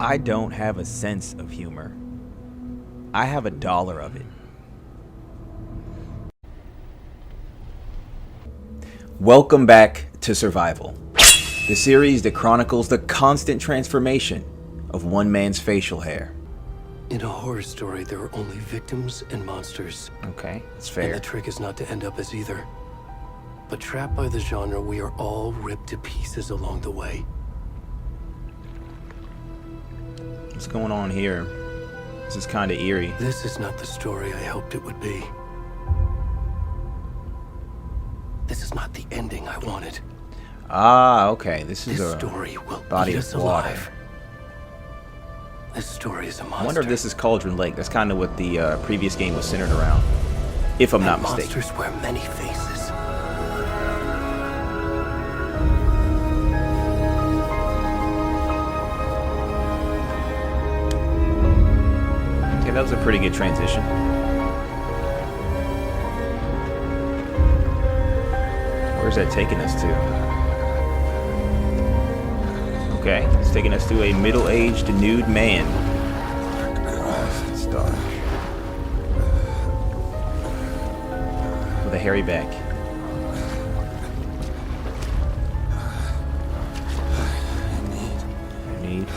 I don't have a sense of humor. I have $1 of it. Welcome back to Survival, the series that chronicles the constant transformation of one man's facial hair. In a horror story, there are only victims and monsters. Okay, that's And fair. the trick is not to end up as either. But trapped by the genre, we are all ripped to pieces along the way. What's going on here? This is kind of eerie. This is not the story I hoped it would be. This is not the ending I wanted. Ah, okay. This is This a story will body eat of us water. alive. This story is a monster. I wonder if this is Cauldron Lake. That's kind of what the previous game was centered around, if I'm not And mistaken. monsters wear many faces. Okay, that was a pretty good transition. Where's that taking us to? Okay, it's taking us to a middle-aged nude man. It's dark. With a hairy back. Need.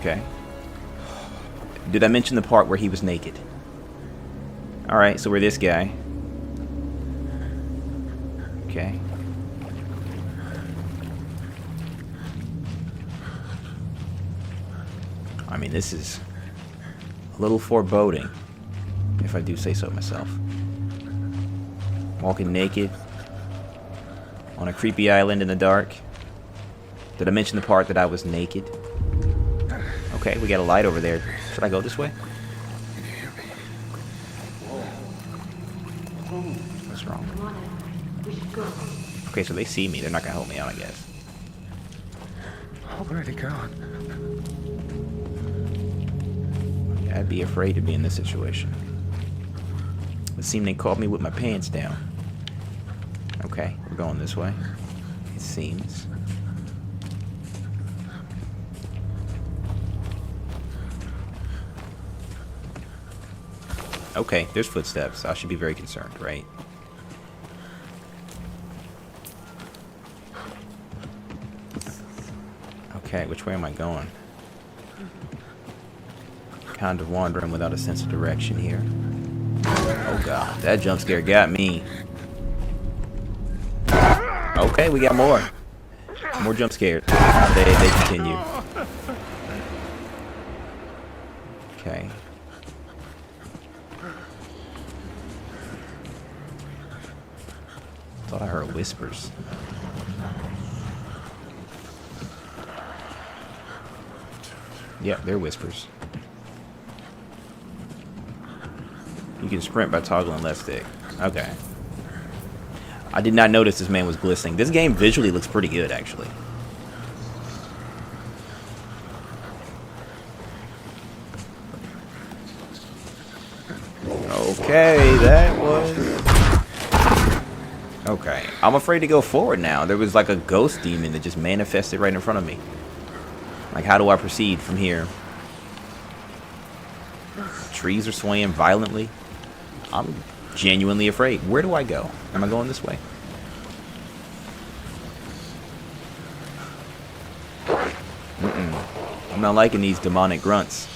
Okay. Did I mention the part where he was naked? Alright, so we're this guy. Okay. I mean, this is a little foreboding, if I do say so myself. Walking naked on a creepy island in the dark. Did I mention the part that I was naked? Okay, we got a light over there. Should I go this way? What's wrong? Okay, so they see me. They're not gonna help me out, I guess. Already gone. Yeah, I'd be afraid to be in this situation. It seemed they caught me with my pants down. Okay, we're going this way. It seems. Okay, there's footsteps. I should be very concerned, right? Okay, which way am I going? Kind of wandering without a sense of direction here. Oh god, that jump scare got me. Okay, we got more. More jump scares. They continue. Okay. Thought I heard whispers. Yep, they're whispers. You can sprint by toggling left stick. Okay. I did not notice this man was glistening. This game visually looks pretty good, actually. Okay, that was... Okay, I'm afraid to go forward now. There was like a ghost demon that just manifested right in front of me. Like, how do I proceed from here? Trees are swaying violently. I'm genuinely afraid. Where do I go? Am I going this way? I'm not liking these demonic grunts.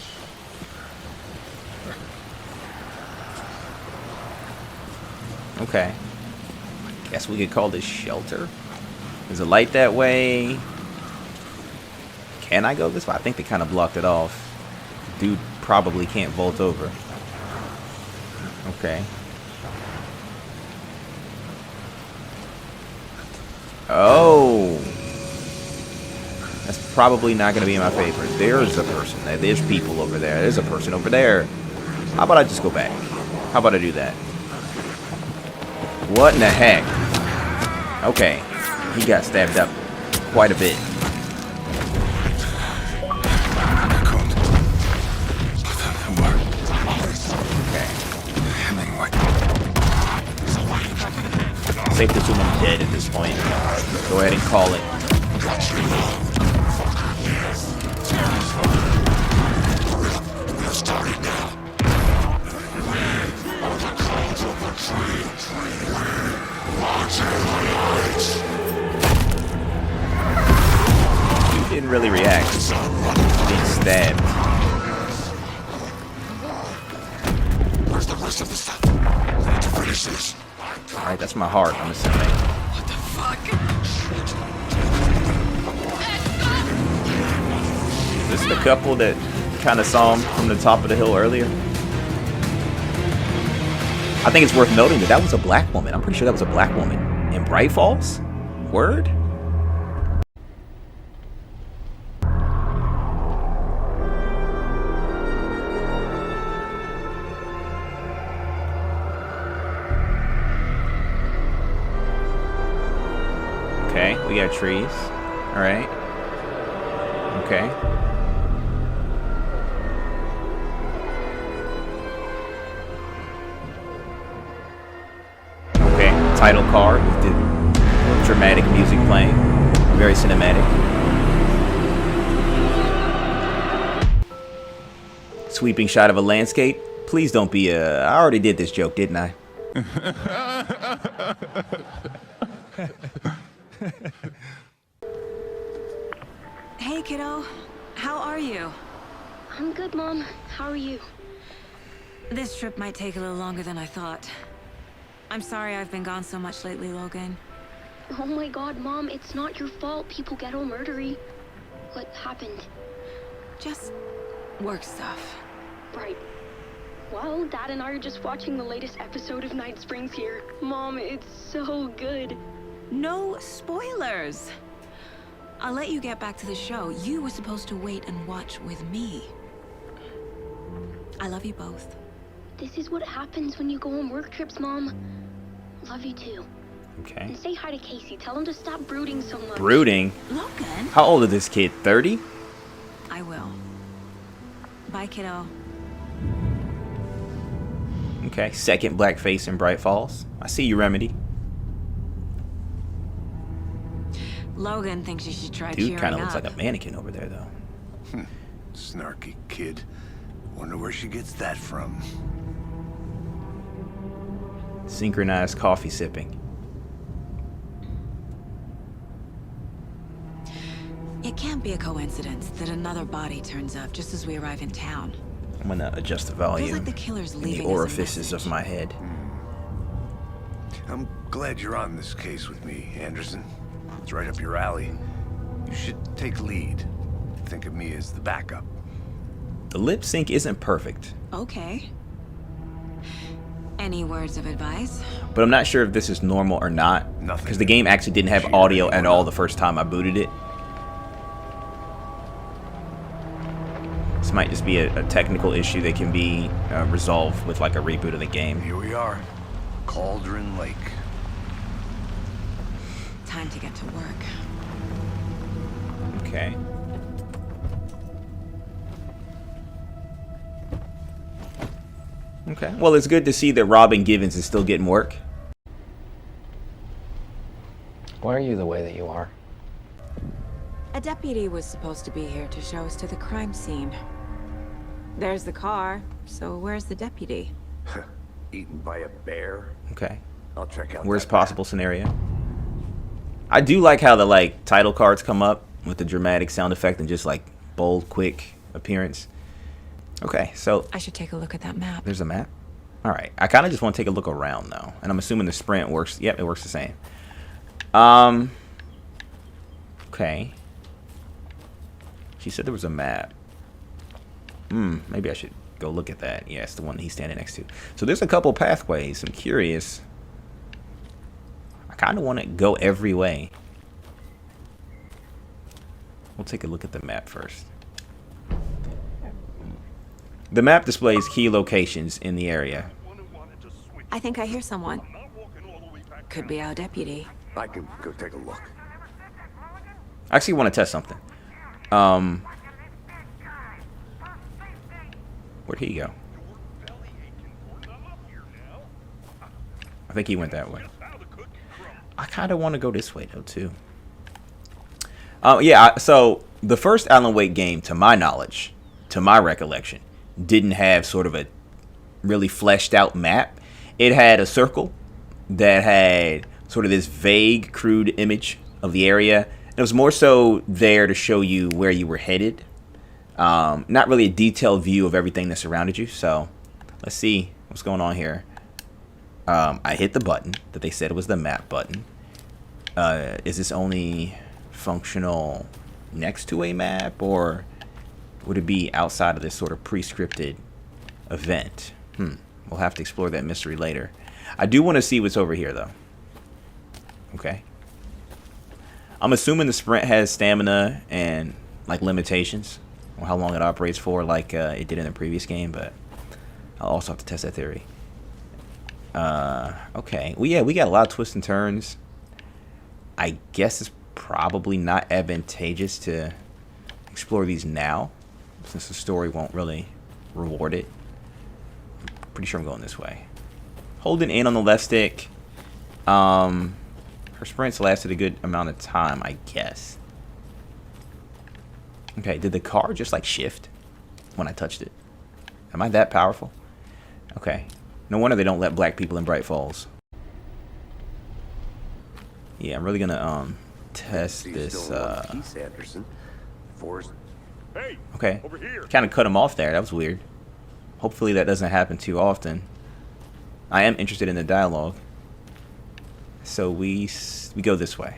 Okay. Guess we could call this shelter. There's a light that way. Can I go this way? I think they kind of blocked it off. Dude probably can't vault over. Okay. Oh. That's probably not going to be my favorite. There's a person there. There's people over there. There's a person over there. How about I just go back? How about I do that? What in the heck? Okay. He got stabbed up quite a bit. Safe to assume I'm dead at this point. Go ahead and call it. You didn't really react. Being stabbed. Where's the rest of the stuff? I need to finish this. Alright, that's my heart, I'm assuming. What the fuck? Is this the couple that kind of saw him from the top of the hill earlier? I think it's worth noting that that was a black woman. I'm pretty sure that was a black woman. In Bright Falls? Word? Okay, we got trees. Alright. Okay. Okay, title card with the dramatic music playing. Very cinematic. Sweeping shot of a landscape. Please don't be a... I already did this joke, didn't I? Hey, kiddo. How are you? I'm good, Mom. How are you? This trip might take a little longer than I thought. I'm sorry I've been gone so much lately, Logan. Oh my god, Mom, it's not your fault people get all murdery. What happened? Just work stuff. Right. Well, Dad and I are just watching the latest episode of Night Springs here. Mom, it's so good. No spoilers! I'll let you get back to the show. You were supposed to wait and watch with me. I love you both. This is what happens when you go on work trips, Mom. Love you too. Okay. And say hi to Casey. Tell him to stop brooding so much. Brooding? Logan? How old is this kid? 30? I will. Bye, kiddo. Okay, second blackface in Bright Falls. I see you, Remedy. Logan thinks you should try Dude cheering kind of up. looks like a mannequin over there, though. Snarky kid. Wonder where she gets that from. Synchronized coffee sipping. It can't be a coincidence that another body turns up just as we arrive in town. I'm gonna adjust the Feels volume like the killer's in the leaving us a orifices of message. my head. I'm glad you're on this case with me, Anderson. It's right up your alley. You should take lead. Think of me as the backup. The lip sync isn't perfect, Okay. Any words of advice? but I'm not sure if this is normal or not. Nothing. Because the game actually didn't have audio at all the first time I booted it. This might just be a technical issue that can be resolved with like a reboot of the game. Here we are. Cauldron Lake. Time to get to work. Okay. Okay. Well, it's good to see that Robin Givens is still getting work. Why are you the way that you are? A deputy was supposed to be here to show us to the crime scene. There's the car, so where's the deputy? Eaten by a bear. Okay. I'll check out Worst that map. possible scenario. I do like how the like title cards come up with the dramatic sound effect and just like bold, quick appearance. Okay, so I should take a look at that map. there's a map. All right, I kind of just want to take a look around though, and I'm assuming the sprint works. Yep, it works the same. Okay. She said there was a map. Maybe I should go look at that. Yeah, it's the one he's standing next to. So there's a couple pathways. I'm curious. I kind of want to go every way. We'll take a look at the map first. The map displays key locations in the area. I think I hear someone. Could be our deputy. I can go take a look. I actually want to test something. Where'd he go? I think he went that way. I kind of want to go this way though too. Yeah, so the first Alan Wake game, to my knowledge, to my recollection, didn't have sort of a really fleshed out map. It had a circle that had sort of this vague, crude image of the area. It was more so there to show you where you were headed. Not really a detailed view of everything that surrounded you. So let's see what's going on here. I hit the button that they said was the map button. Is this only functional next to a map, or would it be outside of this sort of pre-scripted event? We'll have to explore that mystery later. I do want to see what's over here, though. Okay. I'm assuming the sprint has stamina and, like, limitations, or how long it operates for, like it did in the previous game, but I'll also have to test that theory. Okay. Well, yeah, we got a lot of twists and turns. I guess it's probably not advantageous to explore these now, since the story won't really reward it. Pretty sure I'm going this way. Holding in on the left stick. Her sprints lasted a good amount of time, I guess. Okay, did the car just like shift when I touched it? Am I that powerful? Okay. No wonder they don't let black people in Bright Falls. Yeah, I'm really gonna test this. Okay, kind of cut him off there. That was weird. Hopefully that doesn't happen too often. I am interested in the dialogue. So we go this way.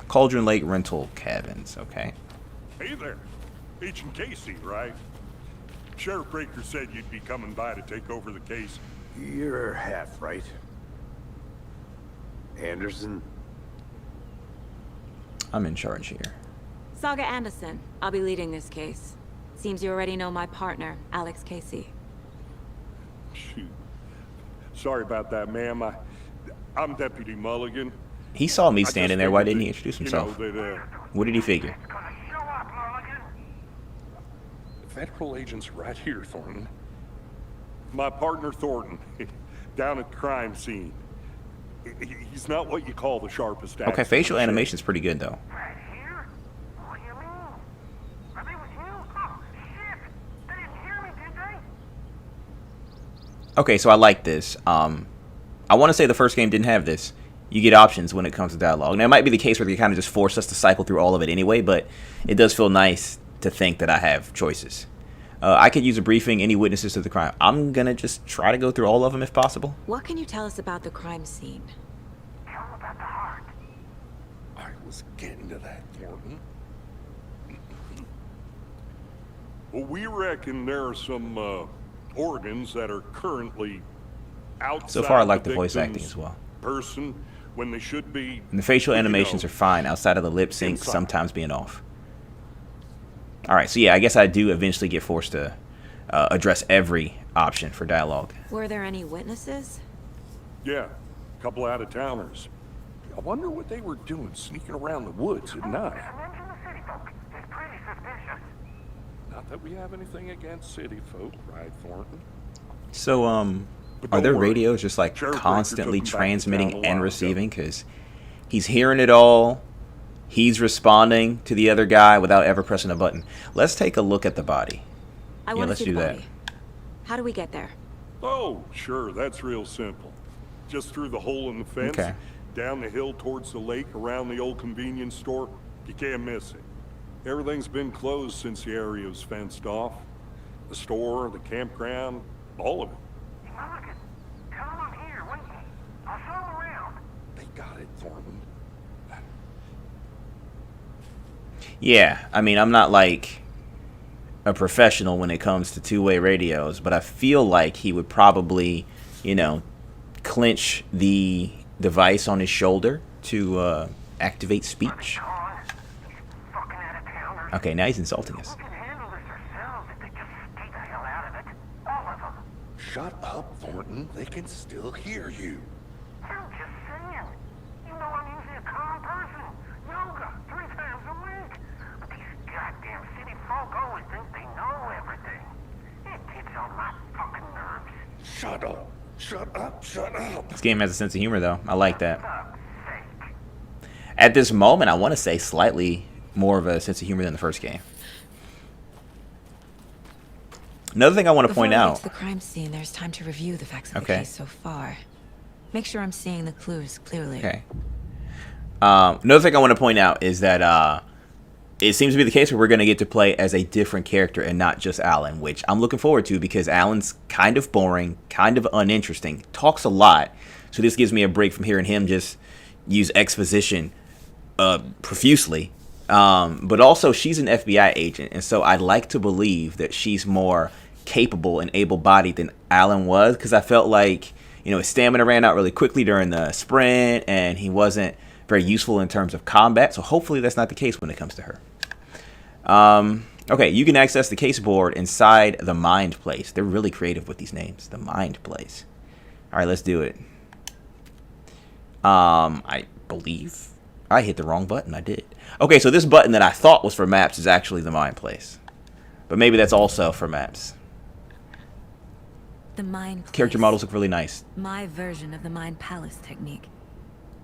Cauldron Lake Rental Cabins. Okay. Hey there, Agent Casey, right? Sheriff Breaker said you'd be coming by to take over the case. You're half right. Anderson? I'm in charge here. Saga Anderson. I'll be leading this case. Seems you already know my partner, Alex Casey. Shoot. Sorry about that, ma'am. I'm Deputy Mulligan. He saw me standing there. Why didn't he introduce himself? You know, that, what did he figure? Federal agents right here, Thornton. My partner, Thornton, down at the crime scene. He's not what you call the sharpest. Okay, facial animation's pretty good, though. Right here? What do you mean? Are they with you? Oh, shit! They didn't hear me, did they? Okay, so I like this. I want to say the first game didn't have this. You get options when it comes to dialogue. Now, it might be the case where they kind of just force us to cycle through all of it anyway, but it does feel nice to think that I have choices. I could use a briefing, any witnesses to the crime. I'm going to just try to go through all of them if possible. What can you tell us about the crime scene? Tell them about the heart. I was getting to that, Thornton. Well, we reckon there are some organs that are currently outside. So far, I like the voice acting as well. Person when they should be. And the facial animations are fine outside of the lip sync sometimes being off. All right, so yeah, I guess I do eventually get forced to address every option for dialogue. Were there any witnesses? Yeah, a couple out-of-towners. I wonder what they were doing sneaking around the woods at night. Mention the city folk. It's pretty suspicious. Not that we have anything against city folk, right, Thornton? So, But are don't there worry. radios just like Sheriff Breaker constantly took him back to town a transmitting while and ago. receiving? Because he's hearing it all. He's responding to the other guy without ever pressing a button. Let's take a look at the body. I want to let's see do the that. body. How do we get there? Oh, sure, that's real simple. Just through the hole in the fence, Okay. down the hill towards the lake, around the old convenience store. You can't miss it. Everything's been closed since the area was fenced off. The store, the campground, all of it. Mulligan, tell them I'm here, waiting. I'll show them around. They got it, Thornton. Yeah, I mean, I'm not like a professional when it comes to two-way radios, but I feel like he would probably, you know, clench the device on his shoulder to activate speech. Fucking out-of-towners. Okay, now he's insulting us. We can handle this ourselves if they just stay the hell out of it. All of them. Shut up, Thornton. They can still hear you. I'm just saying. You know I'm usually a calm person. Yoga 3 times a week. But these goddamn city folk always think they know everything. It gets on my fucking nerves. Shut up. Shut up. Shut up. This game has a sense of humor, though. I like that. Fuck's sake. At this moment, I want to say slightly more of a sense of humor than the first game. Another thing I want to Before point we get out. to the crime scene, there's time to review the facts of the Okay. case so far. Make sure I'm seeing the clues clearly. Okay. Another thing I want to point out is that it seems to be the case where we're going to get to play as a different character and not just Alan, which I'm looking forward to because Alan's kind of boring, kind of uninteresting, talks a lot. So this gives me a break from hearing him just use exposition profusely. But also, she's an FBI agent, and so I'd like to believe that she's more capable and able-bodied than Alan was, because I felt like, you know, his stamina ran out really quickly during the sprint, and he wasn't very useful in terms of combat. So hopefully that's not the case when it comes to her. Okay, you can access the case board inside the Mind Place. They're really creative with these names. The Mind Place. All right, let's do it. I believe I hit the wrong button. I did. Okay, so this button that I thought was for maps is actually the Mind Place. But maybe that's also for maps. The Mind Place. Character models look really nice. My version of the Mind Palace technique.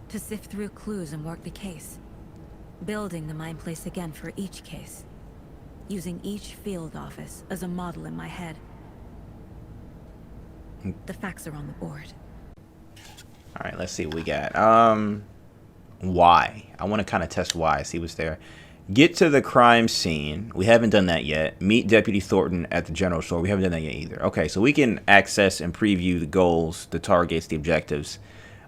To sift through clues and work the case. Building the Mind Place again for each case. Using each field office as a model in my head. The facts are on the board. All right, let's see what we got. Why? I want to kind of test why, see what's there. Get to the crime scene. We haven't done that yet. Meet Deputy Thornton at the general store. We haven't done that yet either. Okay, so we can access and preview the goals, the targets, the objectives.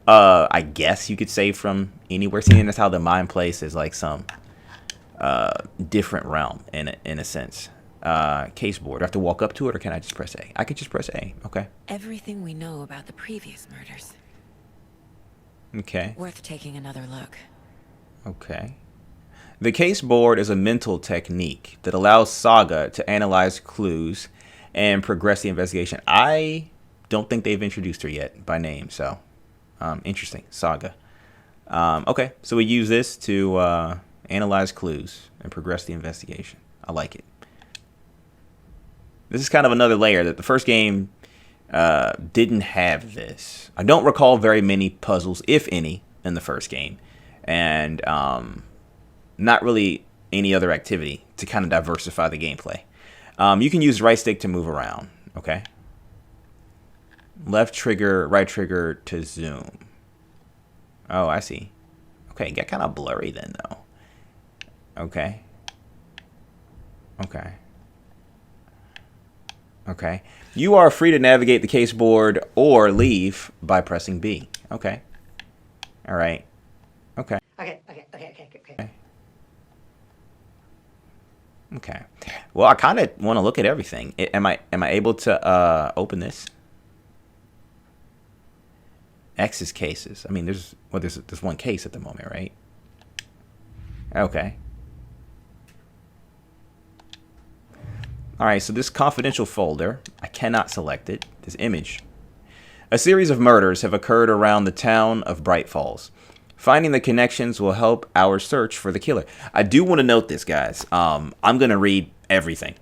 I guess you could say from anywhere. Seeing as how the Mind Place is like some different realm in a sense. Case board. Do I have to walk up to it, or can I just press A? I could just press A. Okay. Everything we know about the previous murders. Okay. Worth taking another look. Okay. The case board is a mental technique that allows Saga to analyze clues and progress the investigation. I don't think they've introduced her yet by name, so interesting. Saga. Okay, so we use this to analyze clues and progress the investigation. I like it. This is kind of another layer that the first game didn't have this. I don't recall very many puzzles, if any, in the first game. And not really any other activity to kind of diversify the gameplay. You can use right stick to move around, okay? Left trigger, right trigger to zoom. Oh, I see. Okay, it got kind of blurry then, though. Okay. Okay. Okay. You are free to navigate the case board or leave by pressing B. Okay. All right. Okay. Okay. Okay. Well, I kind of want to look at everything. Am I able to open this? X's cases. I mean, there's one case at the moment, right? Okay. All right, so this confidential folder, I cannot select it. This image. A series of murders have occurred around the town of Bright Falls. Finding the connections will help our search for the killer. I do want to note this, guys. I'm going to read everything.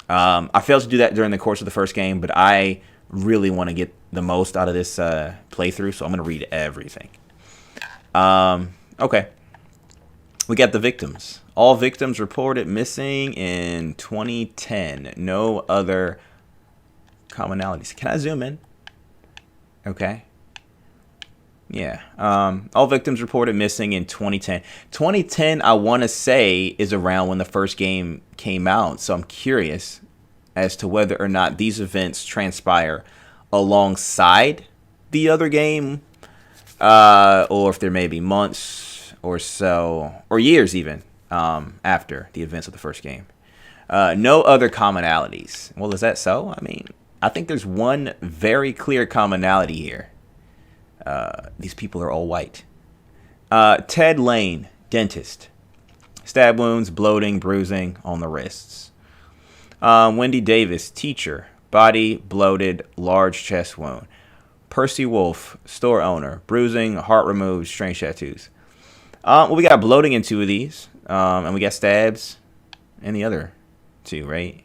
I failed to do that during the course of the first game, but I really want to get the most out of this playthrough, so I'm going to read everything. Okay. We got the victims. All victims reported missing in 2010. No other commonalities. Can I zoom in? Okay. Yeah. All victims reported missing in 2010. 2010, I want to say, is around when the first game came out. So I'm curious as to whether or not these events transpire alongside the other game, or if there may be months or so, or years even, after the events of the first game. No other commonalities. Well, is that so? I mean, I think there's one very clear commonality here. These people are all white. Ted Lane, dentist. Stab wounds, bloating, bruising on the wrists. Wendy Davis, teacher. Body bloated, large chest wound. Percy Wolf, store owner. Bruising, heart removed, strange tattoos. Well, we got bloating in two of these. And we got stabs in the other two, right?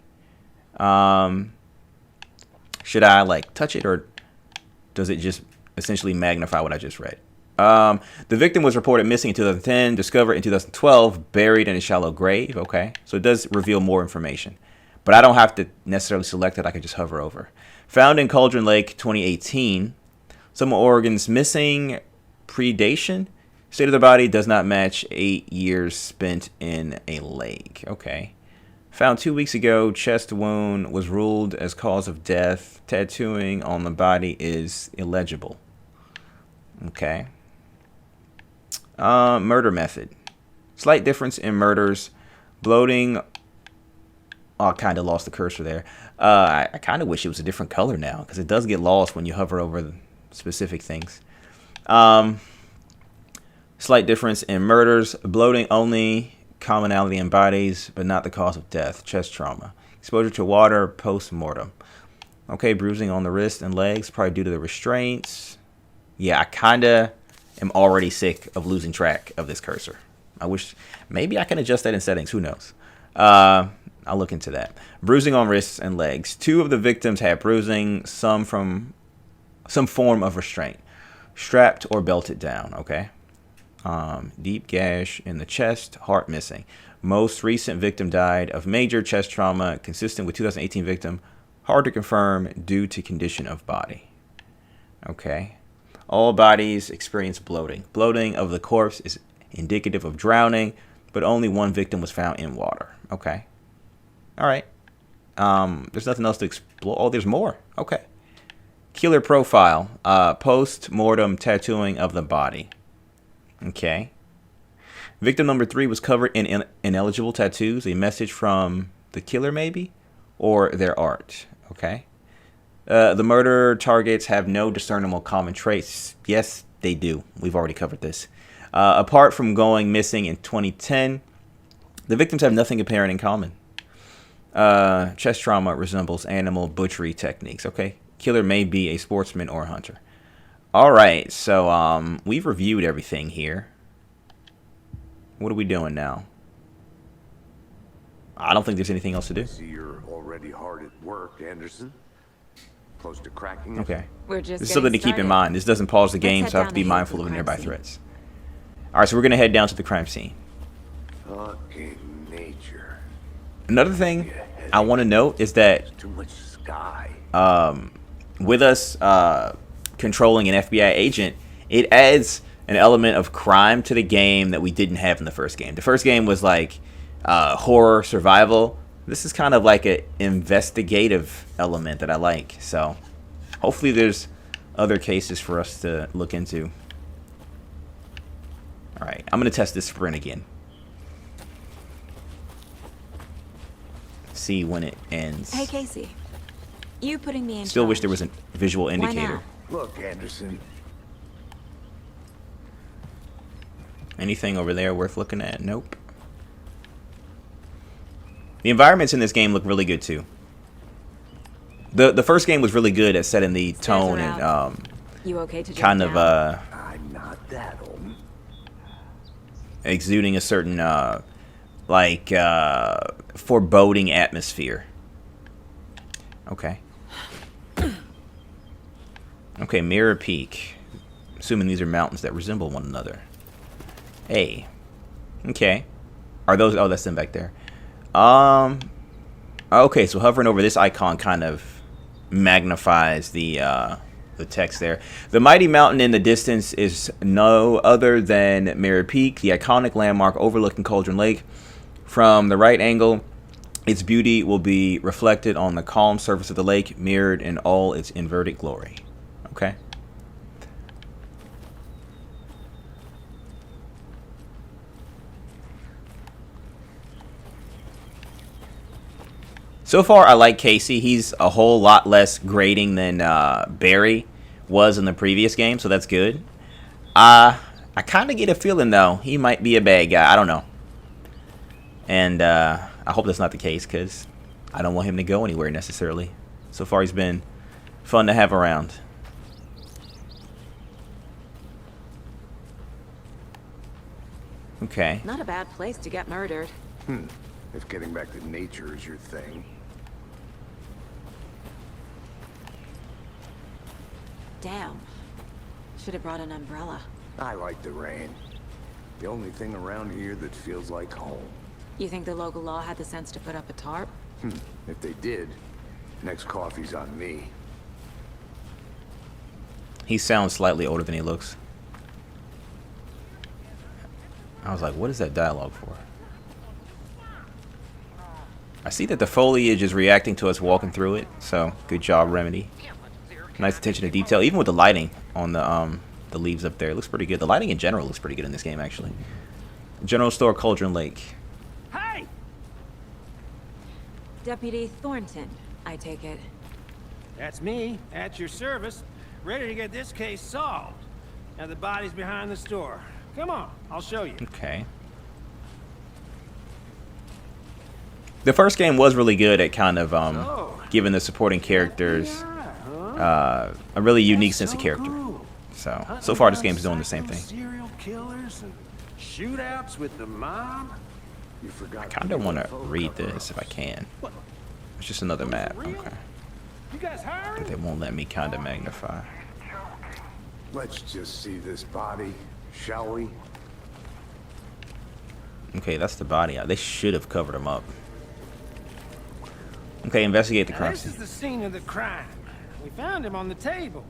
Should I, like, touch it, or does it just essentially magnify what I just read? The victim was reported missing in 2010, discovered in 2012, buried in a shallow grave. Okay, so it does reveal more information. but I don't have to necessarily select it. I can just hover over. Found in Cauldron Lake 2018. Some organs missing. Predation. State of the body does not match 8 years spent in a lake. Okay. Found 2 weeks ago. Chest wound was ruled as cause of death. Tattooing on the body is illegible. Okay. Murder method. Slight difference in murders. Bloating. Oh, I kind of lost the cursor there. I kind of wish it was a different color now, because it does get lost when you hover over the specific things. Slight difference in murders. Bloating only. Commonality in bodies, but not the cause of death. Chest trauma. Exposure to water post-mortem. Okay, bruising on the wrist and legs, probably due to the restraints. Yeah, I kind of am already sick of losing track of this cursor. I wish maybe I can adjust that in settings. Who knows? I'll look into that. Bruising on wrists and legs. 2 of the victims had bruising, some from some form of restraint. Strapped or belted down. Okay. Deep gash in the chest, heart missing. Most recent victim died of major chest trauma, consistent with 2018 victim. Hard to confirm due to condition of body. Okay. All bodies experience bloating. Bloating of the corpse is indicative of drowning, but only 1 victim was found in water. Okay. All right. There's nothing else to explore. Oh, there's more. Okay. Killer profile. Post-mortem tattooing of the body. Okay. Victim number 3 was covered in ineligible tattoos. A message from the killer, maybe? Or their art. Okay. The murder targets have no discernible common traits. Yes, they do. We've already covered this. Apart from going missing in 2010, the victims have nothing apparent in common. Chest trauma resembles animal butchery techniques. Okay. Killer may be a sportsman or a hunter. All right, so we've reviewed everything here. What are we doing now? I don't think there's anything else to do. See, you're already hard at work, Anderson. Close to cracking it. Okay. We're just This is something to keep in mind. This doesn't pause the game, so I have to be mindful of nearby threats. All right, so we're going to head down to the crime scene. Fucking nature. Another thing I want to note is that Too much sky. with us controlling an FBI agent, it adds an element of crime to the game that we didn't have in the first game. The first game was like horror survival. This is kind of like an investigative element that I like. So hopefully there's other cases for us to look into. All right, I'm going to test this sprint again. See when it ends. Hey, Casey. You putting me in Still wish charge. there was a visual indicator. now? Look, Anderson. Anything over there worth looking at? Nope. The environments in this game look really good too. The first game was really good at setting the tone and You okay to kind jump of down? I'm not that old. exuding a certain foreboding atmosphere. Okay. Okay, Mirror Peak. Assuming these are mountains that resemble one another. Hey. Okay. Are those... Oh, that's them back there. Okay, so hovering over this icon kind of magnifies the text there. The mighty mountain in the distance is no other than Mirror Peak, the iconic landmark overlooking Cauldron Lake. From the right angle, its beauty will be reflected on the calm surface of the lake, mirrored in all its inverted glory. Okay. So far, I like Casey. He's a whole lot less grating than Barry was in the previous game, so that's good. I kind of get a feeling, though, he might be a bad guy. I don't know. And I hope that's not the case, because I don't want him to go anywhere, necessarily. So far, he's been fun to have around. Okay. Not a bad place to get murdered. If getting back to nature is your thing. Damn. Should have brought an umbrella. I like the rain. The only thing around here that feels like home. You think the local law had the sense to put up a tarp? If they did, next coffee's on me. He sounds slightly older than he looks. I was like, what is that dialogue for? I see that the foliage is reacting to us walking through it, so good job, Remedy. Nice attention to detail, even with the lighting on the leaves up there. It looks pretty good. The lighting in general looks pretty good in this game, actually. General Store, Cauldron Lake. Hey! Deputy Thornton, I take it. That's me, at your service, ready to get this case solved. Now the body's behind the store. Come on, I'll show you. Okay. The first game was really good at kind of giving the supporting characters a really unique sense of character. So far this game's doing the same thing. Serial killers and shootouts with the mob. You forgot. I kind of want to read this if I can. It's just another map. Okay. You guys hiring? But they won't let me kind of magnify. Let's just see this body, shall we? Okay, that's the body. They should have covered him up. Okay, investigate the Now, crime this scene. is the scene of the crime. We found him on the table.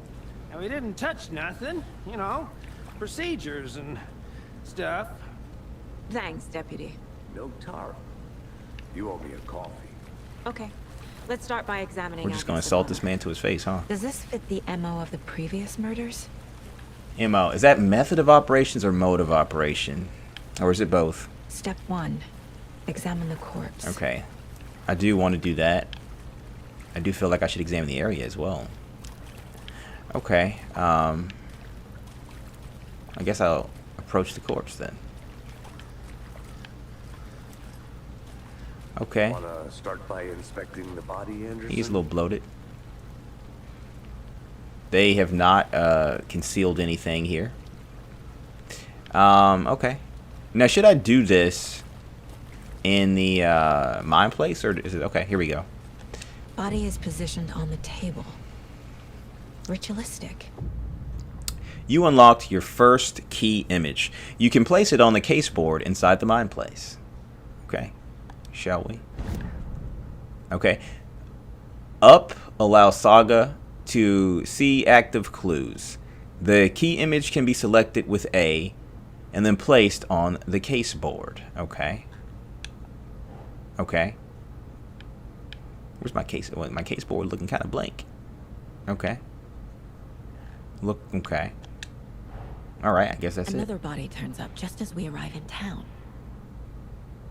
And we didn't touch nothing. You know, procedures and stuff. Thanks, Deputy. No tar. You owe me a coffee. Okay. Let's start by examining. We're just going to assault this man to his face, huh? Does this fit the MO of the previous murders? MO. Is that method of operations or mode of operation? Or is it both? Step 1. Examine the corpse. Okay. I do want to do that. I do feel like I should examine the area as well. Okay. I guess I'll approach the corpse then. Okay. Wanna start by inspecting the body, Anderson? He's a little bloated. They have not concealed anything here. Okay. Now, should I do this in the mine place, or is it okay? Here we go. Body is positioned on the table. Ritualistic. You unlocked your first key image. You can place it on the case board inside the mine place. Okay. Shall we? Okay. Up allows Saga to see active clues. The key image can be selected with A and then placed on the case board. Okay. Okay. Where's my case? Well, my case board looking kind of blank. Okay. Look, okay. Alright, I guess that's Another it. body turns up just as we arrive in town.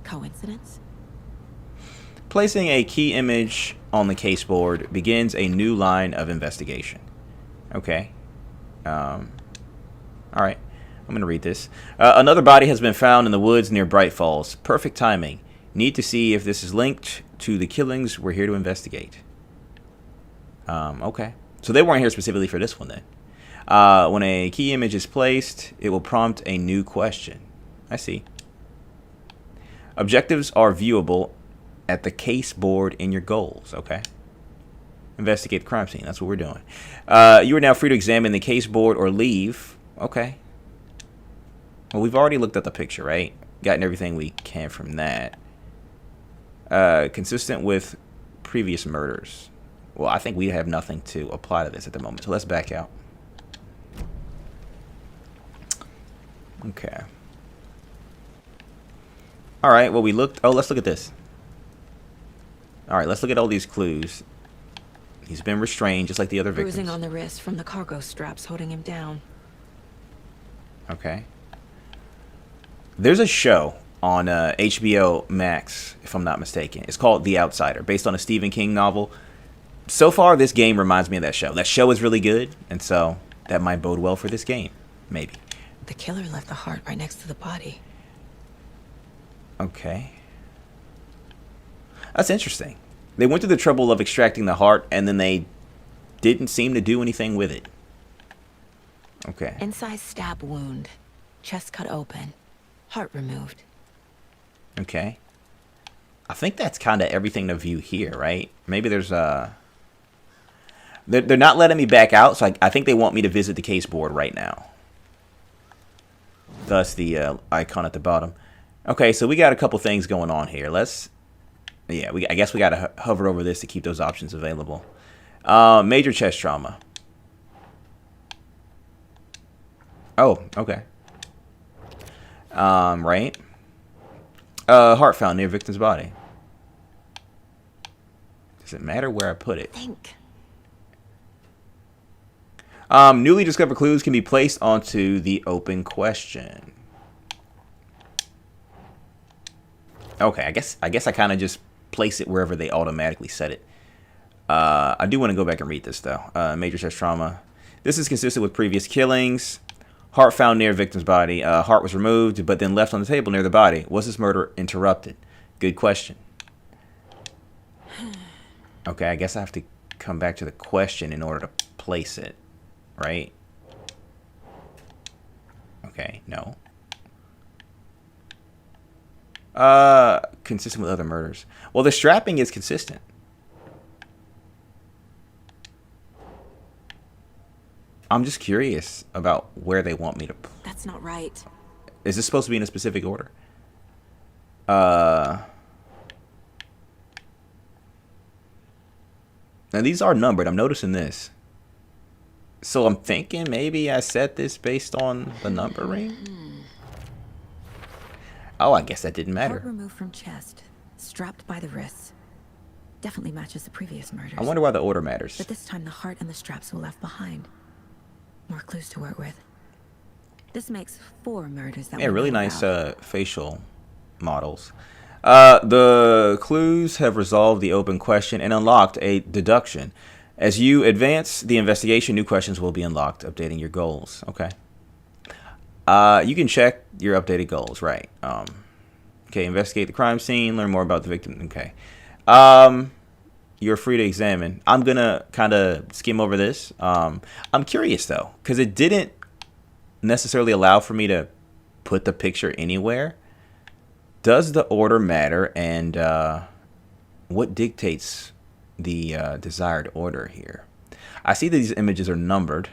Coincidence? Placing a key image on the case board begins a new line of investigation. Okay. Alright. I'm going to read this. Another body has been found in the woods near Bright Falls. Perfect timing. Need to see if this is linked to the killings we're here to investigate. Okay. So they weren't here specifically for this one then. When a key image is placed, it will prompt a new question. I see. Objectives are viewable at the case board in your goals. Okay. Investigate the crime scene. That's what we're doing. You are now free to examine the case board or leave. Okay. Well, we've already looked at the picture, right? Gotten everything we can from that. Consistent with previous murders. Well, I think we have nothing to apply to this at the moment. So let's back out. Okay. Alright, well, we looked. Oh, let's look at this. Alright, let's look at all these clues. He's been restrained, just like the other victims. Bruising on the wrist from the cargo straps holding him down. Okay. There's a show on HBO Max, if I'm not mistaken. It's called The Outsider, based on a Stephen King novel. So far, this game reminds me of that show. That show is really good, and so that might bode well for this game. Maybe. The killer left the heart right next to the body. Okay. That's interesting. They went through the trouble of extracting the heart, and then they didn't seem to do anything with it. Okay. Incised stab wound. Chest cut open. Heart removed. Okay. I think that's kind of everything to view here, right? Maybe there's They're not letting me back out, so I think they want me to visit the case board right now. Thus the icon at the bottom. Okay, so we got a couple things going on here. Let's Yeah, I guess we gotta hover over this to keep those options available. Major chest trauma. Oh, okay. Right. Heart found near victim's body. Does it matter where I put it? Think. Newly discovered clues can be placed onto the open question. Okay, I guess I kind of just place it wherever they automatically set it. I do want to go back and read this though. Major chest trauma. This is consistent with previous killings. Heart found near victim's body. Heart was removed, but then left on the table near the body. Was this murder interrupted? Good question. Okay, I guess I have to come back to the question in order to place it, right? Okay, no. Consistent with other murders. Well, the strapping is consistent. I'm just curious about where they want me to. That's not right. Is this supposed to be in a specific order? Now these are numbered. I'm noticing this. So I'm thinking maybe I set this based on the numbering. Oh, I guess that didn't matter. Heart removed from chest, strapped by the wrists. Definitely matches the previous murders. I wonder why the order matters. But this time the heart and the straps were left behind. More clues to work with. This makes 4 murders that Yeah, we really know nice about. facial models. The clues have resolved the open question and unlocked a deduction. As you advance the investigation, new questions will be unlocked, updating your goals. Okay. You can check your updated goals, right? Okay, investigate the crime scene, learn more about the victim. Okay. You're free to examine. I'm gonna kind of skim over this. I'm curious though, because it didn't necessarily allow for me to put the picture anywhere. Does the order matter, and what dictates the desired order here? I see that these images are numbered.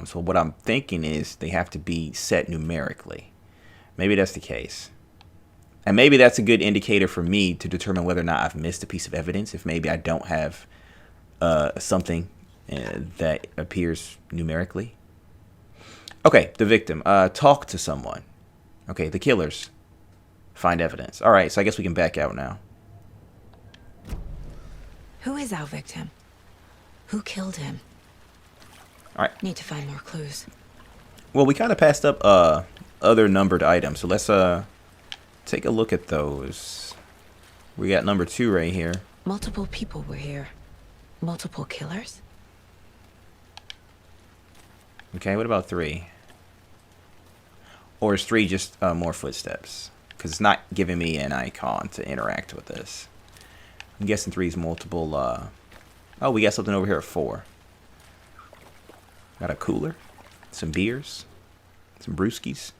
So what I'm thinking is they have to be set numerically. Maybe that's the case. And maybe that's a good indicator for me to determine whether or not I've missed a piece of evidence. If maybe I don't have something that appears numerically. Okay, the victim. Talk to someone. Okay, the killers. Find evidence. All right, so I guess we can back out now. Who is our victim? Who killed him? All right. Need to find more clues. Well, we kind of passed up other numbered items, so let's take a look at those. We got number 2 right here. Multiple people were here. Multiple killers? Okay, what about 3? Or is 3 just more footsteps? Because it's not giving me an icon to interact with this. I'm guessing 3 is multiple. Oh, we got something over here at 4. Got a cooler, some beers, some brewskis.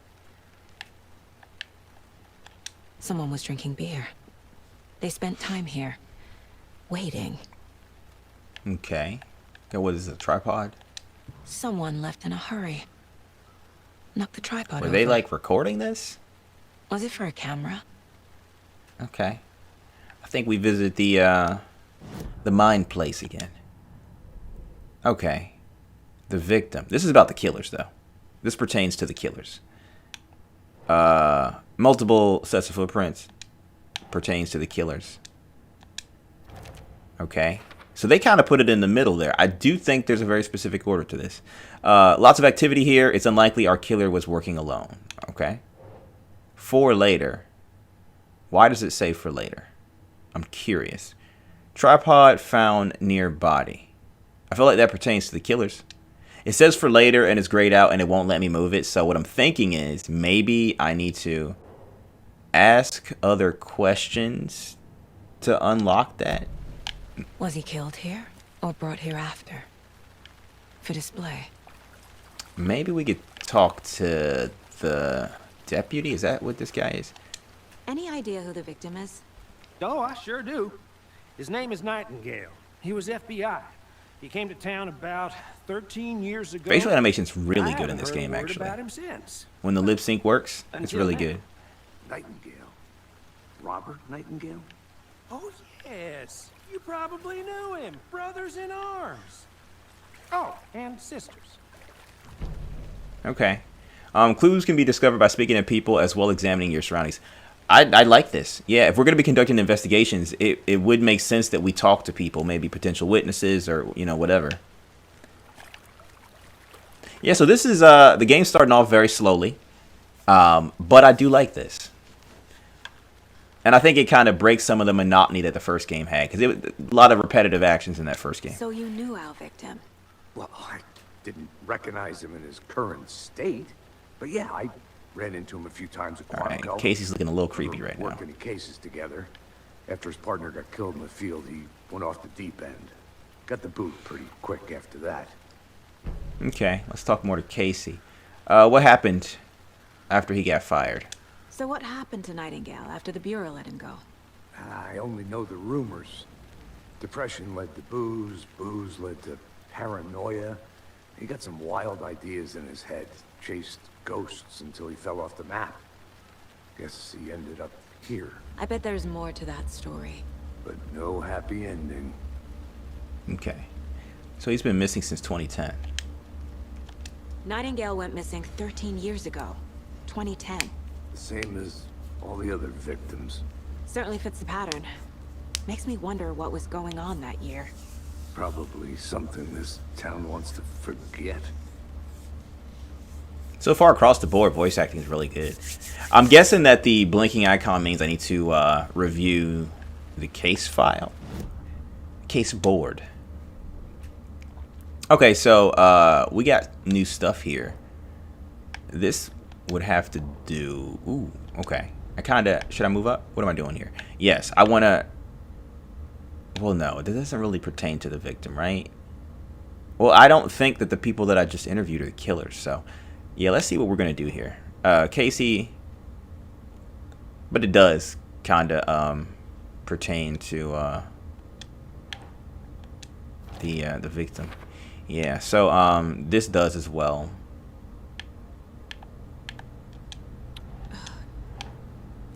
Someone was drinking beer. They spent time here, waiting. Okay. Okay, what is it, a tripod? Someone left in a hurry. Knocked the tripod Were over. they like recording this? Was it for a camera? Okay. I think we visit the mine place again. Okay. The victim. This is about the killers, though. This pertains to the killers. Multiple sets of footprints. Pertains to the killers. Okay. So they kind of put it in the middle there. I do think there's a very specific order to this. Lots of activity here. It's unlikely our killer was working alone. Okay. For later. Why does it say for later? I'm curious. Tripod found near body. I feel like that pertains to the killers. It says for later and it's grayed out and it won't let me move it. So what I'm thinking is maybe I need to ask other questions to unlock that. Was he killed here or brought here after? For display. Maybe we could talk to the deputy. Is that what this guy is? Any idea who the victim is? Oh, I sure do. His name is Nightingale. He was FBI. He came to town about 13 years ago. Facial animation's really I good in haven't this heard a game, word actually. about him since. When the lip sync works, it's Until really now. good. Nightingale. Robert Nightingale? Oh, yes. You probably knew him. Brothers in arms. Oh, and sisters. Okay. Clues can be discovered by speaking to people as well as examining your surroundings. I like this. Yeah, if we're going to be conducting investigations, it would make sense that we talk to people, maybe potential witnesses or, you know, whatever. Yeah, so this is, the game's starting off very slowly, but I do like this. And I think it kind of breaks some of the monotony that the first game had, because it was a lot of repetitive actions in that first game. So you knew our victim. Well, I didn't recognize him in his current state. But yeah, I ran into him a few times at All right, Quantico. Casey's looking a little creepy right now. Worked any cases together. After his partner got killed in the field, he went off the deep end. Got the boot pretty quick after that. Okay, let's talk more to Casey. What happened after he got fired? So what happened to Nightingale after the Bureau let him go? I only know the rumors. Depression led to booze, booze led to paranoia. He got some wild ideas in his head, chased ghosts until he fell off the map. Guess he ended up here, I bet there's more to that story. but no happy ending. Okay, so he's been missing since 2010. Nightingale went missing 13 years ago. 2010. The same as all the other victims. Certainly fits the pattern. Makes me wonder what was going on that year. Probably something this town wants to forget. So far across the board, voice acting is really good. I'm guessing that the blinking icon means I need to review the case file. Case board. Okay, so we got new stuff here. This would have to do... Ooh, okay. I kind of... Should I move up? What am I doing here? Yes, I want to... Well, no, that doesn't really pertain to the victim, right? Well, I don't think that the people that I just interviewed are the killers, so... Yeah, let's see what we're going to do here. Casey... But it does kind of pertain to the victim. Yeah, so this does as well.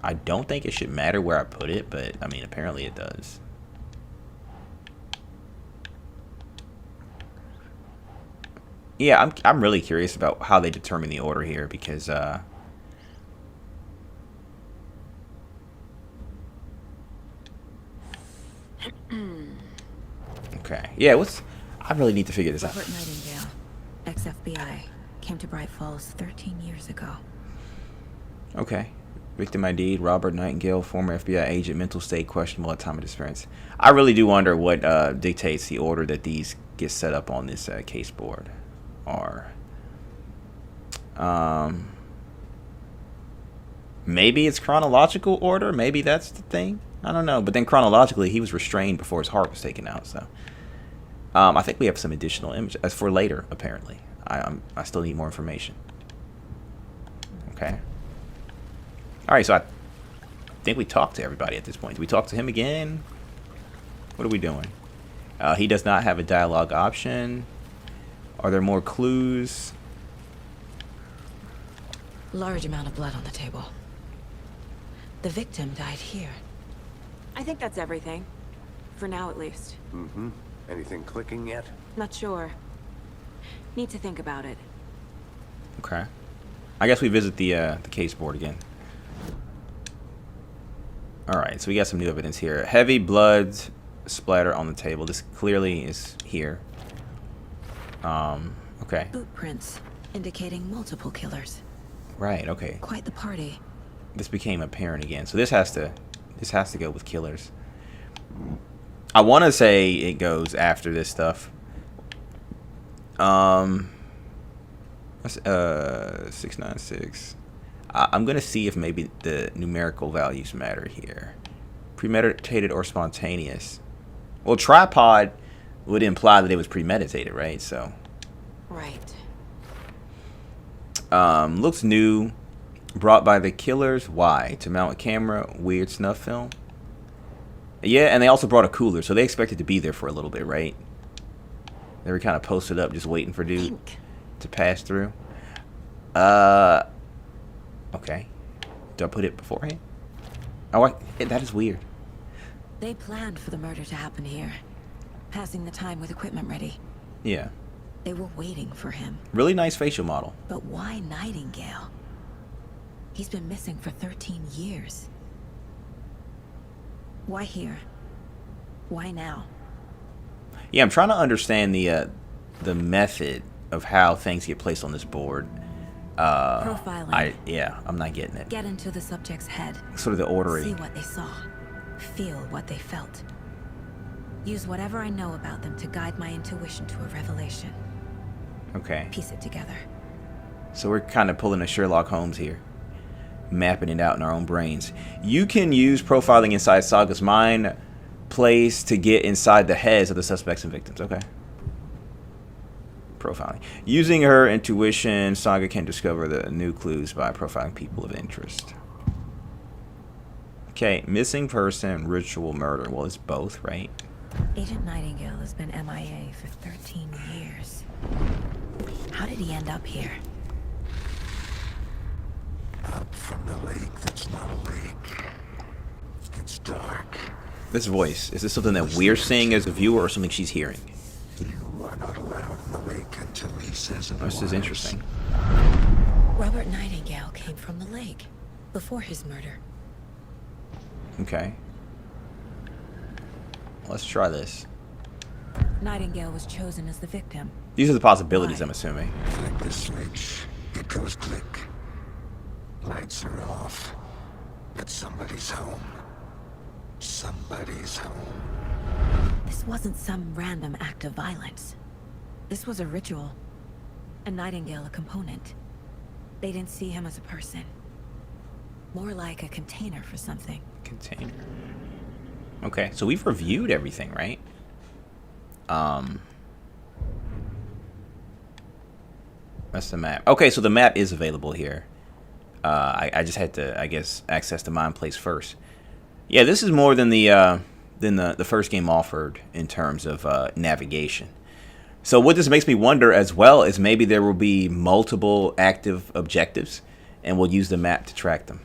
I don't think it should matter where I put it, but I mean, apparently it does. Yeah, I'm really curious about how they determine the order here, because okay. Yeah, I really need to figure this out. Robert Nightingale, ex-FBI, came to Bright Falls 13 years ago. Okay. Victim ID, Robert Nightingale, former FBI agent, mental state questionable at time of disappearance. I really do wonder what dictates the order that these get set up on this case board. Maybe it's chronological order. Maybe that's the thing. I don't know. But then chronologically, he was restrained before his heart was taken out. So I think we have some additional images as for later. Apparently, I still need more information. Okay. All right. So I think we talked to everybody at this point. Do we talk to him again? What are we doing? He does not have a dialogue option. Are there more clues? Large amount of blood on the table. The victim died here. I think that's everything. For now, at least. Mm-hmm. Anything clicking yet? Not sure. Need to think about it. Okay. I guess we visit the case board again. Alright, so we got some new evidence here. Heavy blood splatter on the table. This clearly is here. Okay. Boot prints indicating multiple killers. Right, okay. Quite the party. This became apparent again. So this has to go with killers. I want to say it goes after this stuff. 696. I'm going to see if maybe the numerical values matter here. Premeditated or spontaneous. Well, tripod would imply that it was premeditated, right? So. Right. Looks new. Brought by the killers. Why? To mount a camera. Weird snuff film. Yeah, and they also brought a cooler, so they expected to be there for a little bit, right? They were kind of posted up, just waiting for dude to pass through. Okay. Do I put it beforehand? Oh, that is weird. They planned for the murder to happen here, passing the time with equipment ready. Yeah. They were waiting for him. Really nice facial model. But why Nightingale? He's been missing for 13 years. Why here? Why now? Yeah, I'm trying to understand the method of how things get placed on this board. Profiling. I'm not getting it. Get into the subject's head. Sort of the ordering. See what they saw. Feel what they felt. Use whatever I know about them to guide my intuition to a revelation. Okay. Piece it together. So we're kind of pulling a Sherlock Holmes here. Mapping it out in our own brains. You can use profiling inside Saga's mind place to get inside the heads of the suspects and victims. Okay. Profiling. Using her intuition, Saga can discover the new clues by profiling people of interest. Okay, missing person, ritual murder. Well, it's both, right? Agent Nightingale has been MIA for 13 years. How did he end up here? Up from the lake that's not a lake. It's dark. This voice, is this something that we're seeing as a viewer or something she's hearing? You are not allowed in the lake until he says otherwise. This is interesting. Robert Nightingale came from the lake before his murder. Okay. Let's try this. Nightingale was chosen as the victim. These are the possibilities, Why? I'm assuming. Flick the switch. It goes click. Lights are off. But somebody's home. Somebody's home. This wasn't some random act of violence. This was a ritual. And Nightingale a component. They didn't see him as a person. More like a container for something. Container. Okay, so we've reviewed everything, right? That's the map. Okay, so the map is available here. I just had to, I guess, access the mind place first. Yeah, this is more than the first game offered in terms of navigation. So what this makes me wonder as well is maybe there will be multiple active objectives, and we'll use the map to track them.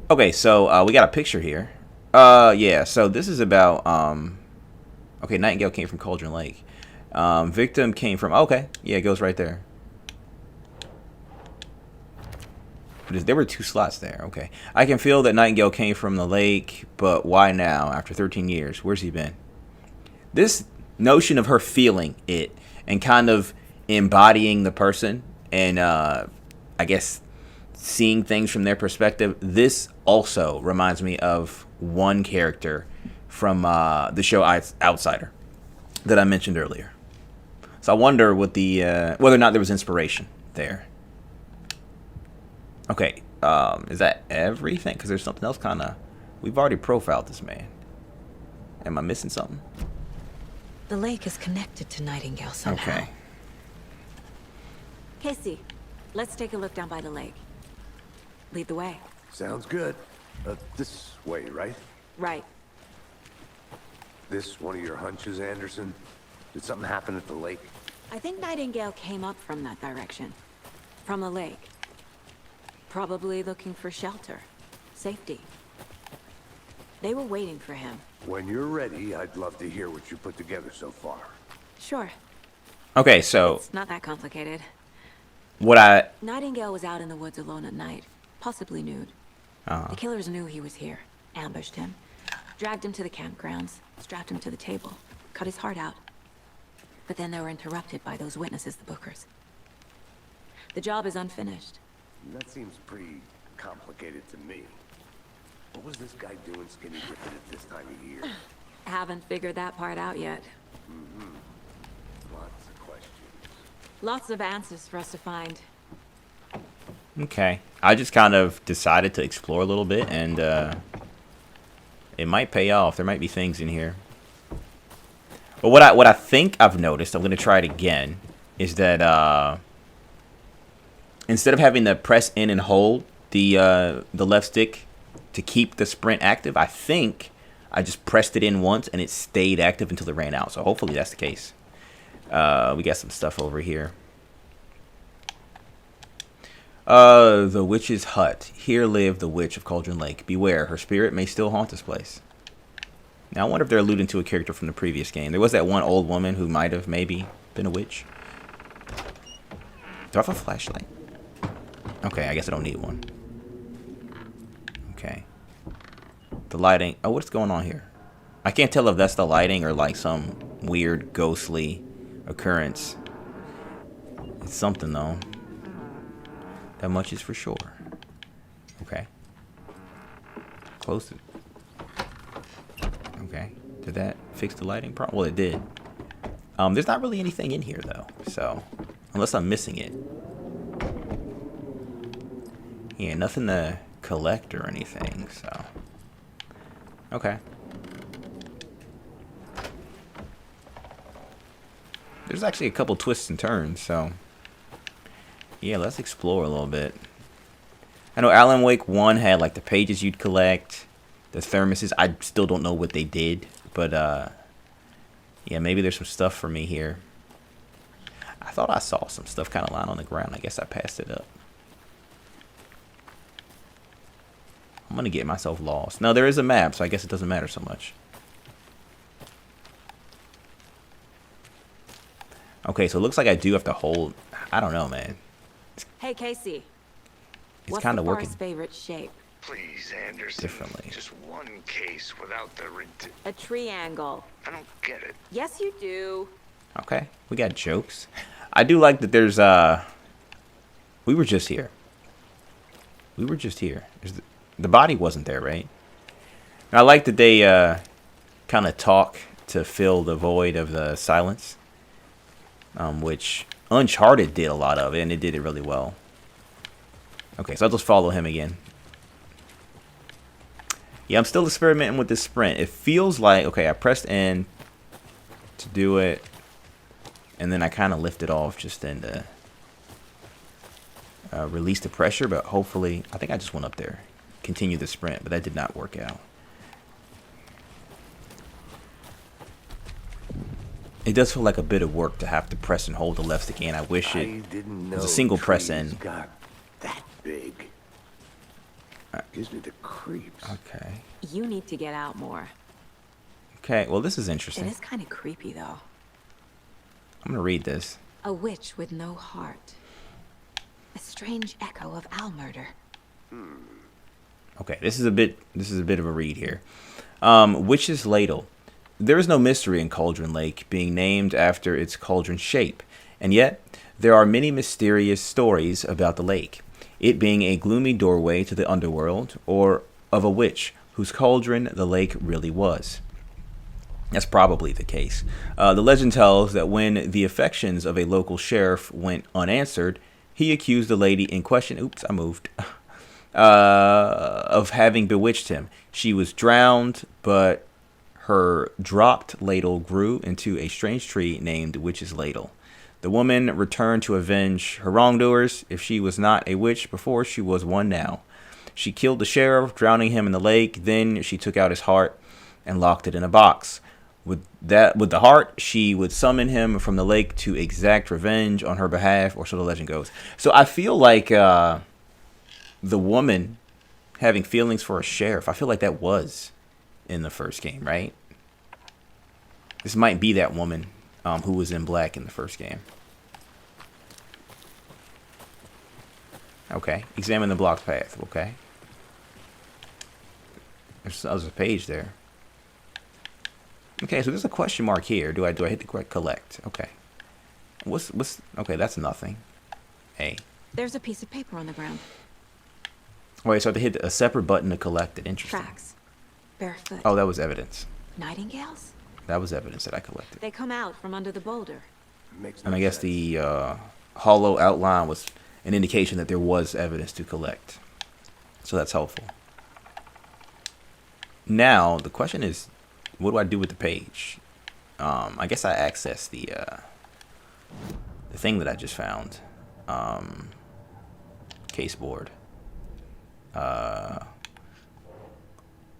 Okay, so we got a picture here. Yeah, so this is about okay, Nightingale came from Cauldron Lake. Victim came from, okay, yeah, it goes right there. There were 2 slots there. Okay, I can feel that Nightingale came from the lake, but why now? After 13 years, where's he been? This notion of her feeling it and kind of embodying the person and I guess seeing things from their perspective. This also reminds me of one character from the show Outsider that I mentioned earlier. So I wonder what the whether or not there was inspiration there. Okay, is that everything? Because there's something else kind of... We've already profiled this man. Am I missing something? The lake is connected to Nightingale somehow. Okay. Casey, let's take a look down by the lake. Lead the way. Sounds good. This way, right? Right. This one of your hunches, Anderson? Did something happen at the lake? I think Nightingale came up from that direction. From the lake. Probably looking for shelter. Safety. They were waiting for him. When you're ready, I'd love to hear what you put together so far. Sure. Okay, so It's not that complicated. Nightingale was out in the woods alone at night. Possibly nude. The killers knew he was here. Ambushed him. Dragged him to the campgrounds. Strapped him to the table. Cut his heart out. But then they were interrupted by those witnesses, the Bookers. The job is unfinished. That seems pretty complicated to me. What was this guy doing skinny dipping at this time of year? Haven't figured that part out yet. Lots of questions. Lots of answers for us to find. okay. I just kind of decided to explore a little bit, and it might pay off. There might be things in here. But what I think I've noticed, I'm going to try it again, is that instead of having to press in and hold the left stick to keep the sprint active, I think I just pressed it in once and it stayed active until it ran out. So hopefully that's the case. We got some stuff over here. The witch's hut. Here lived the witch of Cauldron Lake. Beware, her spirit may still haunt this place. Now, I wonder if they're alluding to a character from the previous game. There was that one old woman who might have maybe been a witch. Do I have a flashlight? Okay, I guess I don't need one. Okay. The lighting. Oh, what's going on here? I can't tell if that's the lighting or like some weird ghostly occurrence. It's something though. That much is for sure. Okay. Close it. Okay. Did that fix the lighting problem? Well, it did. There's not really anything in here though, so unless I'm missing it. Yeah, nothing to collect or anything, so. Okay. There's actually a couple twists and turns, so. Yeah, let's explore a little bit. I know Alan Wake 1 had like the pages you'd collect, the thermoses. I still don't know what they did, but yeah, maybe there's some stuff for me here. I thought I saw some stuff kind of lying on the ground. I guess I passed it up. I'm gonna get myself lost. Now there is a map, so I guess it doesn't matter so much. Okay, so it looks like I do have to hold. I don't know, man. Hey, Casey. It's kind of working favorite shape? Please, Anderson. differently. Just one case without the A triangle. I don't get it. Yes, you do. Okay, we got jokes. I do like that there's we were just here. We were just here. The body wasn't there, right? And I like that they kind of talk to fill the void of the silence, which Uncharted did a lot of, and it did it really well. Okay, so I'll just follow him again. Yeah, I'm still experimenting with this sprint. It feels like, okay, I pressed N to do it, and then I kind of lifted off just then to release the pressure, but hopefully, I think I just went up there. Continue the sprint, but that did not work out. It does feel like a bit of work to have to press and hold the left stick in. I wish it was a single press in. Got that big. Gives me the creeps. Okay. You need to get out more. Okay, well this is It interesting. is kind of creepy, though. I'm gonna read this. A witch with no heart. A strange echo of owl murder. Okay, this is a bit of a read here. Witch's Ladle. There is no mystery in Cauldron Lake being named after its cauldron shape, and yet there are many mysterious stories about the lake, it being a gloomy doorway to the underworld, or of a witch whose cauldron the lake really was. That's probably the case. The legend tells that when the affections of a local sheriff went unanswered, he accused the lady in question, oops, I moved, of having bewitched him. She was drowned, but her dropped ladle grew into a strange tree named Witch's Ladle. The woman returned to avenge her wrongdoers. If she was not a witch before, she was one now. She killed the sheriff, drowning him in the lake. Then she took out his heart and locked it in a box. With the heart, she would summon him from the lake to exact revenge on her behalf, or so the legend goes. So I feel like the woman having feelings for a sheriff, I feel like that was in the first game, right? This might be that woman who was in black in the first game. Okay, examine the blocked path. Okay, there's a page there. Okay, so there's a question mark here. Do I hit the correct collect? Okay. What's okay, that's nothing. Hey. There's a piece of paper on the ground. Wait, so I have to hit a separate button to collect it. Interesting. Tracks. Barefoot. Oh, that was evidence. Nightingales? That was evidence that I collected. They come out from under the boulder. And I guess the hollow outline was an indication that there was evidence to collect. So that's helpful. Now, the question is, what do I do with the page? I guess I access the thing that I just found. Case board.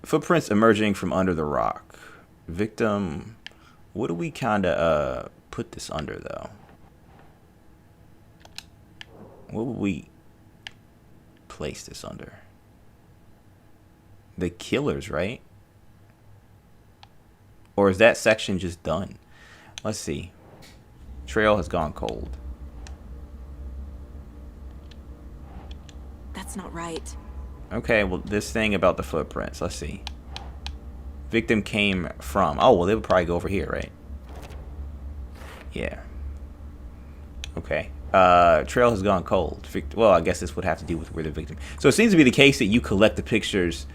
Footprints emerging from under the rock. Victim. What do we kind of put this under, though? What would we... place this under? The killers, right? Or is that section just done? Let's see. Trail has gone cold. That's not right. Okay, well, this thing about the footprints. Let's see. Victim came from. Oh, well, they would probably go over here, right? Yeah. Okay. Trail has gone cold. Well, I guess this would have to do with where the victim. So it seems to be the case that you collect the pictures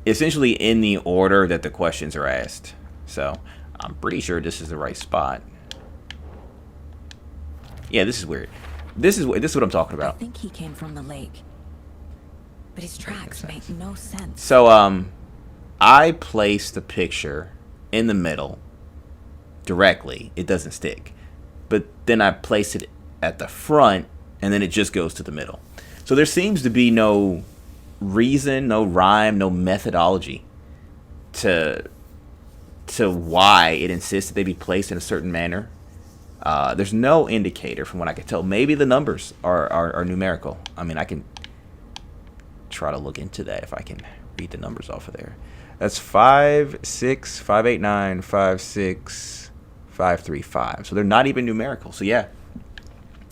essentially in the order that the questions are asked. So I'm pretty sure this is the right spot. Yeah, this is weird. This is what I'm talking about. I think he came from the lake. But his tracks make no sense. So I placed the picture in the middle directly. It doesn't stick. But then I place it at the front, and then it just goes to the middle. So there seems to be no reason, no rhyme, no methodology to why it insists that they be placed in a certain manner. There's no indicator from what I can tell. Maybe the numbers are numerical. I mean, I can try to look into that if I can read the numbers off of there. That's 5, 6, 5, 8, 9, 5, 6, 5, 3, 5. So they're not even numerical. So yeah,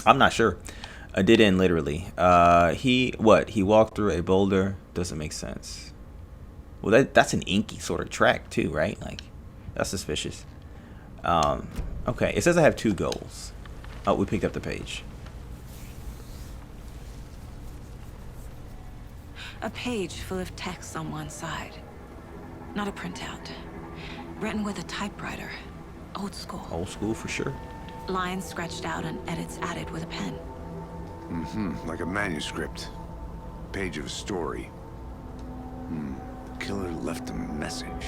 I'm not sure. I did end literally. He walked through a boulder. Doesn't make sense. Well, that's an inky sort of track too, right? Like, that's suspicious. Okay, it says I have 2 goals. Oh, we picked up the page. A page full of text on one side. Not a printout. Written with a typewriter. Old school. Old school for sure. Lines scratched out and edits added with a pen. Like a manuscript. Page of a story. The killer left a message.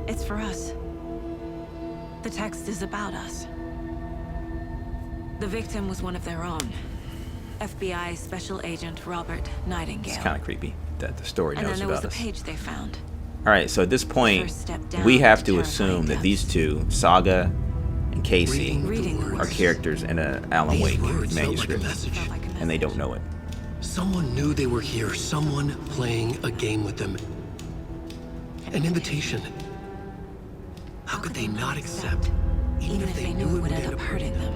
It's for us. The text is about us. The victim was one of their own. FBI Special Agent Robert Nightingale. It's kind of creepy that the story knows about us. And then there was the page they found. All right, so at this point, we have to assume that these two, Saga and Casey, are characters in an Alan Wake manuscript, and they don't know it. Someone knew they were here. Someone playing a game with them. An invitation. How could they not accept, even if they knew it would end up hurting them?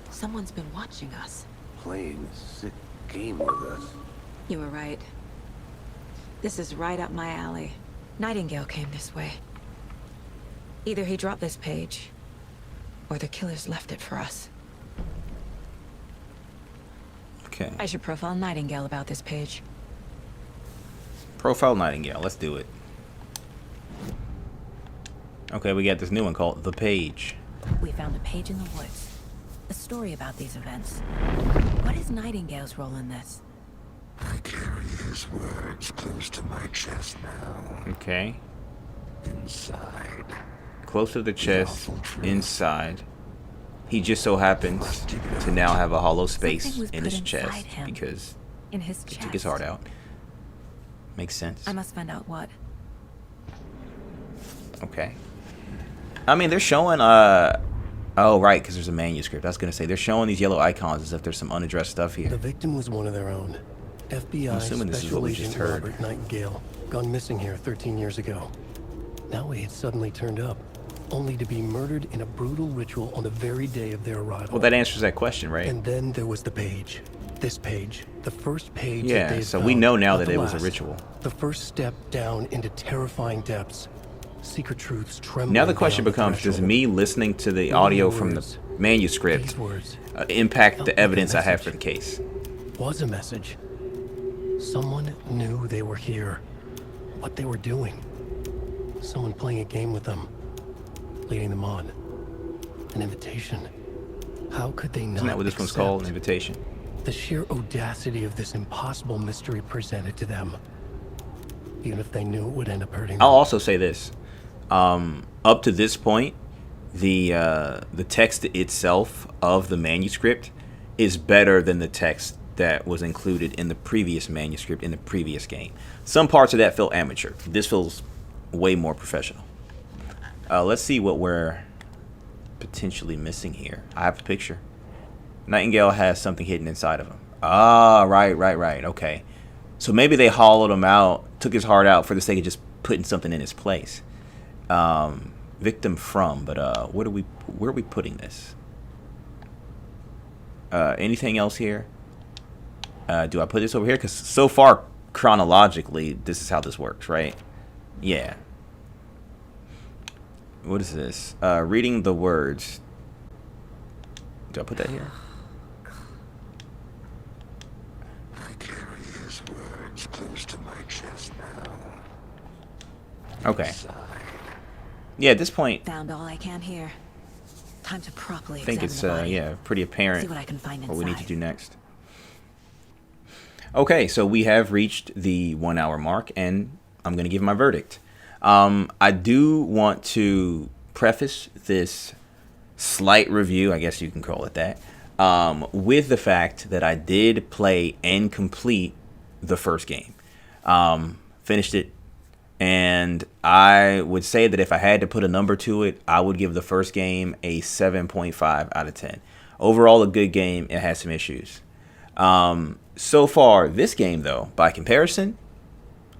Someone's been watching us. Playing a sick game with us. You were right. This is right up my alley. Nightingale came this way. Either he dropped this page, or the killers left it for us. Okay. I should profile Nightingale about this page. Profile Nightingale. Let's do it. Okay, we got this new one called The Page. We found a page in the woods. A story about these events. What is Nightingale's role in this? I carry his words close to my chest now. Okay. Inside. Close to the chest, inside. He just so happens to now have a hollow space in his chest because in his he chest. took his heart out. Makes sense. I must find out what. Okay. I mean, they're showing oh, right, because there's a manuscript. I was going to say, they're showing these yellow icons as if there's some unaddressed stuff here. The victim was one of their own. FBI I'm assuming this is what Special we just Agent heard. Robert Nightingale, gone missing here 13 years ago. Now he had suddenly turned up, only to be murdered in a brutal ritual on the very day of their arrival. Well, that answers that question, right? And then there was the page. This page. The first page that Yeah, they so found, we know now not that the it was a last. ritual. The first step down into terrifying depths. Secret truths trembling. Now the question beyond the becomes, does threshold. me listening to the audio from the These manuscript words impact felt the like a evidence I have message. for the case? Was a message. Someone knew they were here. What they were doing. Someone playing a game with them. Leading them on. An invitation. How could they not Isn't that what this one's called? An invitation. the sheer audacity of this impossible mystery presented to them. Even if they knew it would end up hurting them. I'll also say this. Up to this point, the text itself of the manuscript is better than the text that was included in the previous manuscript in the previous game. Some parts of that feel amateur. This feels way more professional. Let's see what we're potentially missing here. I have a picture. Nightingale has something hidden inside of him. Ah, right. Okay. So maybe they hollowed him out, took his heart out for the sake of just putting something in his place. Victim from, but where are we putting this? Anything else here? Do I put this over here? Because so far, chronologically, this is how this works, right? Yeah. What is this? Reading the words. Do I put that here? I carry his words close to my chest now. Okay. Yeah, at this point, Found all I can here. Time to properly I think examine it's the body. yeah, pretty apparent See what I can find what we need to inside. do next. Okay, so we have reached the 1 hour mark, and I'm going to give my verdict. I do want to preface this slight review, I guess you can call it that, with the fact that I did play and complete the first game. Finished it, and I would say that if I had to put a number to it, I would give the first game a 7.5 out of 10. Overall, a good game. It has some issues. So far, this game, though, by comparison,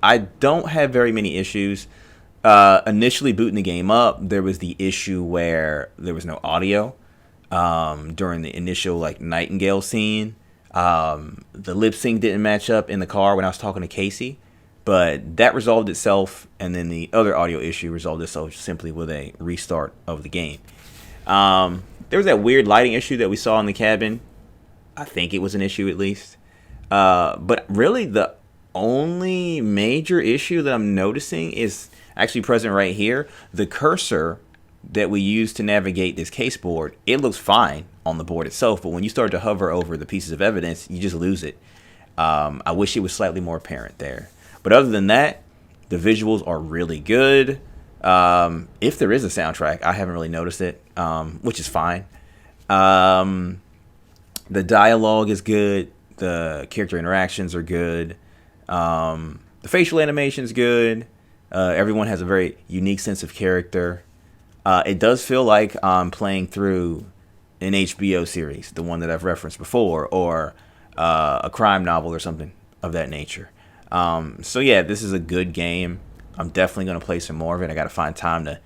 I don't have very many issues. Initially booting the game up, there was the issue where there was no audio during the initial Nightingale scene. The lip sync didn't match up in the car when I was talking to Casey, but that resolved itself, and then the other audio issue resolved itself simply with a restart of the game. There was that weird lighting issue that we saw in the cabin. I think it was an issue at least. But really the only major issue that I'm noticing is actually present right here. The cursor that we use to navigate this case board, it looks fine on the board itself, but when you start to hover over the pieces of evidence, you just lose it. I wish it was slightly more apparent there. But other than that, the visuals are really good. If there is a soundtrack, I haven't really noticed it, which is fine. The dialogue is good. The character interactions are good. The facial animation is good. Everyone has a very unique sense of character. It does feel like I'm playing through an HBO series, the one that I've referenced before, or a crime novel or something of that nature. So yeah, this is a good game. I'm definitely going to play some more of it. I got to find time to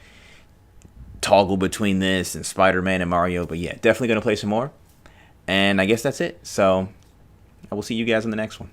toggle between this and Spider-Man and Mario. But yeah, definitely going to play some more. And I guess that's it. So I will see you guys in the next one.